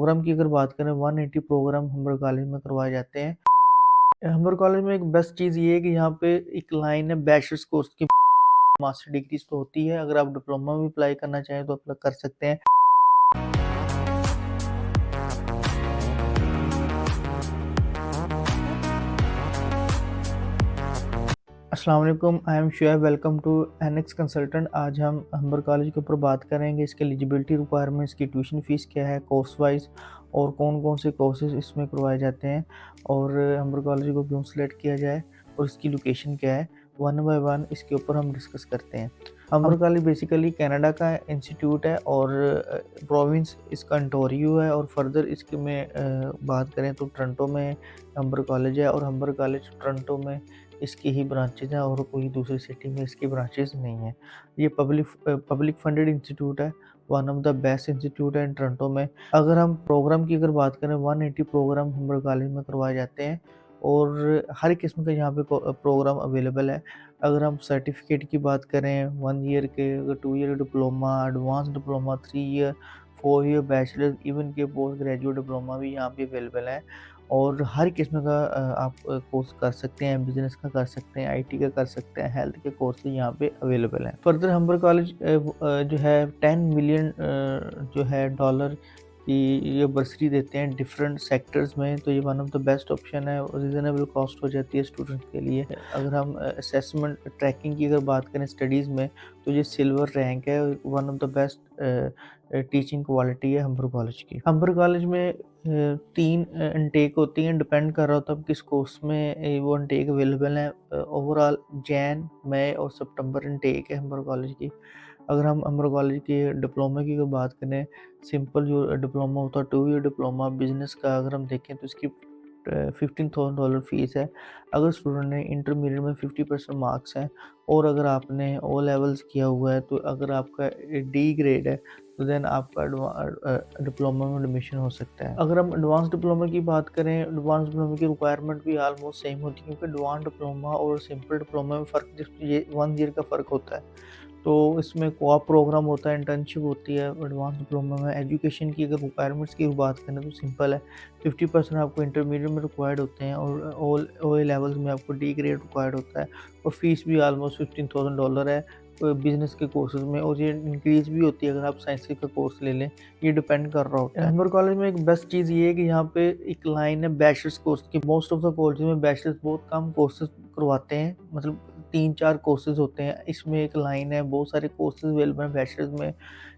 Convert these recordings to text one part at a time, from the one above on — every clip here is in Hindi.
प्रोग्राम की अगर बात करें 180 प्रोग्राम हमारे कॉलेज में करवाए जाते हैं। हमारे कॉलेज में एक बेस्ट चीज़ ये है कि यहाँ पे एक लाइन है बैचलर्स कोर्स की। मास्टर डिग्रीज तो होती है, अगर आप डिप्लोमा भी अप्लाई करना चाहें तो अप्लाई कर सकते हैं। अस्सलाम वालेकुम, I am Shoaib, welcome to NX consultant. आज हम हम्बर कॉलेज के ऊपर बात करेंगे, इसके एलिजिबिलिटी रिक्वायरमेंट्स की, ट्यूशन फ़ीस क्या है कोर्स वाइज, और कौन कौन से कोर्सेज इसमें करवाए जाते हैं, और हम्बर कॉलेज को क्यों सिलेक्ट किया जाए, और इसकी लोकेशन क्या है। वन बाय वन इसके ऊपर हम डिस्कस करते हैं। हम्बर कॉलेज बेसिकली कनाडा का इंस्टीट्यूट है और प्रोविंस इसका ओंटारियो है, और फर्दर इसके में बात करें तो टोरंटो में हम्बर कॉलेज है, और हम्बर कॉलेज टोरंटो में इसकी ही ब्रांचेज़ हैं और कोई दूसरी सिटी में इसकी ब्रांचेज़ नहीं हैं। ये पब्लिक फंडेड इंस्टीट्यूट है, one of the best institute है इन टोरंटो में। अगर हम प्रोग्राम की अगर बात करें 180 प्रोग्राम हमारे कॉलेज में करवाए जाते हैं, और हर किस्म का यहाँ पे प्रोग्राम अवेलेबल है। अगर हम सर्टिफिकेट की बात करें 1 ईयर के, अगर 2 year diploma, advance diploma, 3 year, 4 year bachelor, even के पोस्ट ग्रेजुएट डिप्लोमा भी यहाँ पे अवेलेबल है। और हर किस्म का आप कोर्स कर सकते हैं, बिज़नेस का कर सकते हैं, आईटी का कर सकते हैं, हेल्थ के कोर्सेज यहाँ पे अवेलेबल हैं। फर्दर हम्बर कॉलेज जो है 10 मिलियन जो है डॉलर की ये बर्सरी देते हैं डिफरेंट सेक्टर्स में, तो ये one of the best option है और रीज़नेबल कॉस्ट हो जाती है स्टूडेंट के लिए। अगर हम असेसमेंट ट्रैकिंग की अगर बात करें स्टडीज़ में, तो ये सिल्वर रैंक है, one of the best teaching quality है हम्बर कॉलेज की। हम्बर कॉलेज में 3 इनटेक होती हैं, डिपेंड कर रहा होता है किस कोर्स में वो इनटेक अवेलेबल है। ओवरऑल जैन, मई और सितंबर इनटेक है हम्बर कॉलेज की। अगर हम हम्बर कॉलेज के डिप्लोमा की अगर बात करें, सिंपल जो डिप्लोमा होता है 2 ईयर डिप्लोमा बिज़नेस का, अगर हम देखें तो इसकी $15,000 फ़ीस है। अगर स्टूडेंट ने इंटरमीडिएट में 50% मार्क्स हैं, और अगर आपने ओ लेवल्स किया हुआ है, तो अगर आपका डी ग्रेड है तो देन आपका डिप्लोमा में एडमिशन हो सकता है। अगर हम एडवांस डिप्लोमा की बात करें, एडवांस डिप्लोमा की रिक्वायरमेंट भी ऑलमोस्ट सेम होती है, क्योंकि एडवांस डिप्लोमा और सिंपल डिप्लोमा में फ़र्क जस्ट ये 1 ईयर का फ़र्क होता है। तो इसमें कोऑप प्रोग्राम होता है, इंटर्नशिप होती है एडवांस डिप्लोमा में। एजुकेशन की अगर रिक्वायरमेंट्स की बात करें तो सिंपल है, 50% आपको इंटरमीडिएट में रिक्वायर्ड होते हैं, और ऑल ओ ए लेवल्स में आपको डी ग्रेड रिक्वायर्ड होता है, और फीस भी ऑलमोस्ट $15,000 है बिज़नेस के कोर्सेज में, और ये इंक्रीज़ भी होती है अगर आप साइंस का कोर्स ले लें, ये डिपेंड कर रहा होता है। हम्बर कॉलेज में एक बेस्ट चीज़ ये है कि यहाँ पे एक लाइन है बैचलर्स कोर्स की। मोस्ट ऑफ द कॉलेज में बैचलर्स बहुत कम कोर्सेज करवाते हैं, मतलब 3-4 कोर्सेज होते हैं। इसमें एक लाइन है, बहुत सारे कोर्सेज अवेलेबल हैं बैचलर्स में,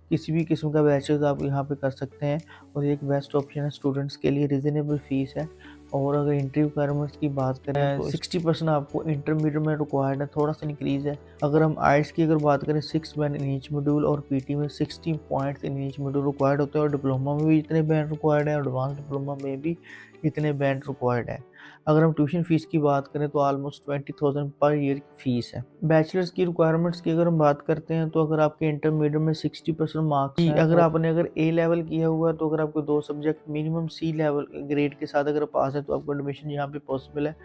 किसी भी किस्म का बैचलर्स आप यहाँ पे कर सकते हैं, और ये एक बेस्ट ऑप्शन है स्टूडेंट्स के लिए, रीज़नेबल फ़ीस है। और अगर एंट्री रिक्वायरमेंट्स की बात करें तो 60% आपको इंटरमीडिएट में रिक्वायर्ड है, थोड़ा सा इंक्रीज़ है। अगर हम आइल्स की अगर बात करें 6 बैंड इन ईच मॉड्यूल, और पीटी में 60 points in each module required होते हैं, और डिप्लोमा में भी इतने बैंड रिक्वायर्ड है, एडवांस डिप्लोमा में भी इतने बैंड रिक्वायर्ड है। अगर हम ट्यूशन फ़ीस की बात करें तो ऑलमोस्ट 20,000 पर ईयर की फ़ीस है। बैचलर्स की रिक्वायरमेंट्स की अगर हम बात करते हैं, तो अगर आपके इंटरमीडिएट में 60% मार्क्स हैं, अगर आपने अगर ए लेवल किया हुआ है, तो अगर आपको 2 subject minimum C level grade के साथ अगर पास है, तो आपको एडमिशन यहाँ पे पॉसिबल है।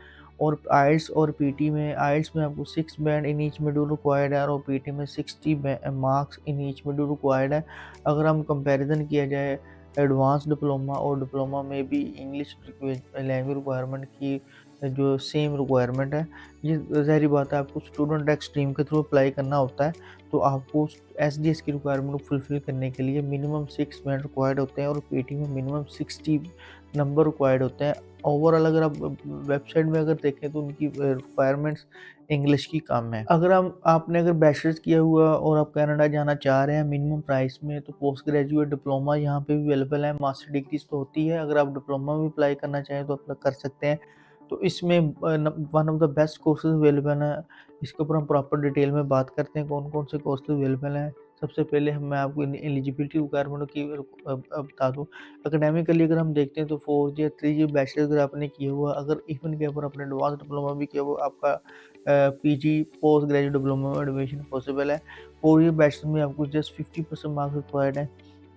और आइल्स और पीटी में, आइल्स में आपको 6 band in each module required है, और पीटी में 60 marks in each module required है। अगर हम कंपैरिजन किया जाए एडवांस डिप्लोमा और डिप्लोमा में भी, इंग्लिश लैंग्वेज रिक्वायरमेंट की जो सेम रिक्वायरमेंट है, ये ज़ाहिर बात है आपको स्टूडेंट एक्स स्ट्रीम के थ्रू अप्लाई करना होता है, तो आपको एसडीएस की रिक्वायरमेंट को फुलफिल करने के लिए मिनिमम 6 बैंड रिक्वायर्ड होते हैं, और पीटी में मिनिमम 60 नंबर रिक्वायर्ड होते हैं। ओवरऑल अगर आप वेबसाइट में अगर देखें तो उनकी रिक्वायरमेंट्स इंग्लिश की कम है। अगर आपने अगर बैचलर्स किया हुआ और आप कनाडा जाना चाह रहे हैं मिनिमम प्राइस में, तो पोस्ट ग्रेजुएट डिप्लोमा यहाँ पे भी अवेलेबल है। मास्टर डिग्रीज तो होती है, अगर आप डिप्लोमा भी अप्लाई करना चाहें तो अप्लाई कर सकते हैं। तो इसमें one of the best courses available हैं। इसके ऊपर हम प्रॉपर डिटेल में बात करते हैं कौन कौन से कोर्सेज अवेलेबल हैं। सबसे पहले मैं आपको एलिजिबिलिटी रिक्वायरमेंट की बता दूँ। एकेडमिकली अगर हम देखते हैं तो 4 ईयर 3 ईयर बैचलर अगर आपने किया हुआ, अगर इवन के ऊपर आपने एडवांस डिप्लोमा भी किया हुआ, आपका पीजी पोस्ट ग्रेजुएट डिप्लोमा में एडमिशन पॉसिबल है। 4 ईयर बैचलर में आपको जस्ट 50% मार्क्स रिक्वायर्ड है।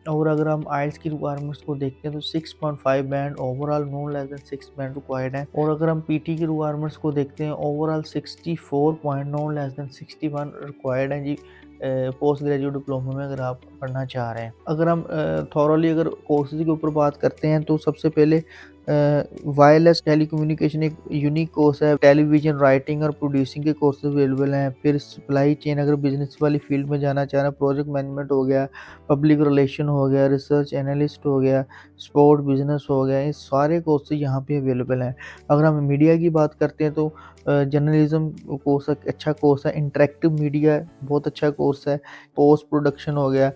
और अगर हम आइल्स की रिक्वायरमेंट्स को देखते हैं तो 6.5 band, overall no less than 6 band required है। और अगर हम पीटी की रिक्वायरमेंट्स को देखते हैं, overall 64 point, no less than 61 required है जी। पोस्ट ग्रेजुएट डिप्लोमा में अगर आप पढ़ना चाह रहे हैं। अगर हम थॉरली अगर कोर्सेज़ के ऊपर बात करते हैं तो सबसे पहले वायरलेस टेलीकम्युनिकेशन एक यूनिक कोर्स है। टेलीविज़न राइटिंग और प्रोड्यूसिंग के कोर्सेज़ अवेलेबल हैं। फिर सप्लाई चेन अगर बिज़नेस वाली फील्ड में जाना चाह रहे हैं, प्रोजेक्ट मैनेजमेंट हो गया, पब्लिक रिलेशन हो गया, रिसर्च एनालिस्ट हो गया, स्पोर्ट बिज़नेस हो गया, ये सारे कोर्सेज़ यहाँ पे अवेलेबल हैं। अगर हम मीडिया की बात करते हैं तो जर्नलिज़्म कोर्स एक अच्छा कोर्स है, इंटरैक्टिव मीडिया बहुत अच्छा कोर्स है, पोस्ट प्रोडक्शन हो गया।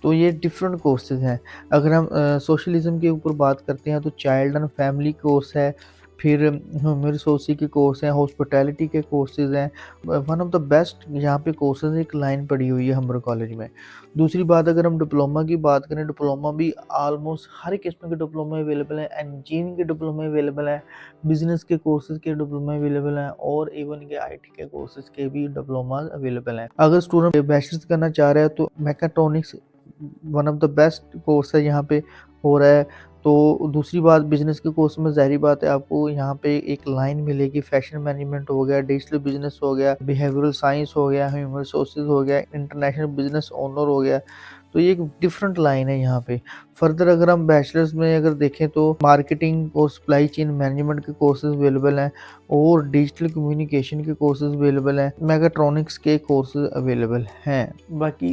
तो ये डिफरेंट कोर्सेज़ हैं। अगर हम सोशलिज़्म के ऊपर बात करते हैं तो चाइल्ड एंड फैमिली कोर्स है, फिर ह्यूमन रिसोर्स के कोर्स हैं, हॉस्पिटैलिटी के कोर्सेज़ हैं। वन ऑफ द बेस्ट यहाँ पे कोर्सेज़ एक लाइन पड़ी हुई है हम्बर कॉलेज में। दूसरी बात अगर हम डिप्लोमा की बात करें, डिप्लोमा भी ऑलमोस्ट हर किस्म के डिप्लोमा अवेलेबल हैं, इंजीनियरिंग के डिप्लोमा अवेलेबल हैं, बिज़नेस के कोर्सेज़ के डिप्लोमा अवेलेबल हैं और इवन के आईटी के कोर्सेज़ के भी डिप्लोमा अवेलेबल हैं। अगर स्टूडेंट बैचलर्स करना चाह रहा है तो mechatronics one of the best course है यहाँ पे हो रहा है। तो दूसरी बात बिज़नेस के कोर्स में ज़ाहिर बात है आपको यहाँ पे एक लाइन मिलेगी, फैशन मैनेजमेंट हो गया, डिजिटल बिज़नेस हो गया, बिहेवियरल साइंस हो गया, ह्यूमन रिसोर्सेज़ हो गया, इंटरनेशनल बिज़नेस ओनर हो गया। तो ये एक डिफरेंट लाइन है यहाँ पे। फर्दर अगर हम बैचलर्स में अगर देखें तो मार्केटिंग और सप्लाई चेन मैनेजमेंट के कोर्सेज़ अवेलेबल हैं और डिजिटल कम्युनिकेशन के कोर्सेज़ अवेलेबल हैं, मैकाट्रॉनिक्स के कोर्सेज़ अवेलेबल हैं। बाकी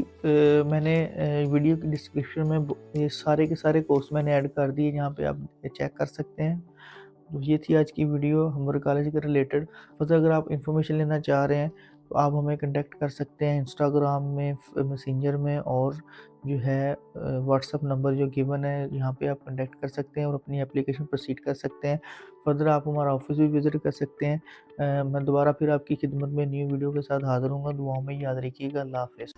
मैंने वीडियो की डिस्क्रिप्शन में ये सारे के सारे कोर्स मैंने ऐड कर दिए, जहाँ पे आप चेक कर सकते हैं। तो ये थी आज की वीडियो हमारे कॉलेज के रिलेटेड। तो अगर आप इन्फॉर्मेशन लेना चाह रहे हैं तो आप हमें कांटेक्ट कर सकते हैं इंस्टाग्राम में, मैसेंजर में, और जो है व्हाट्सअप नंबर जो गिवन है यहाँ पे आप कांटेक्ट कर सकते हैं और अपनी एप्लीकेशन प्रोसीड कर सकते हैं। फर्दर आप हमारा ऑफिस भी विज़िट कर सकते हैं। मैं दोबारा फिर आपकी खिदमत में न्यू वीडियो के साथ हाज़िर होऊँगा। दुआओं में याद रखिएगा। अल्लाह हाफ़िज़।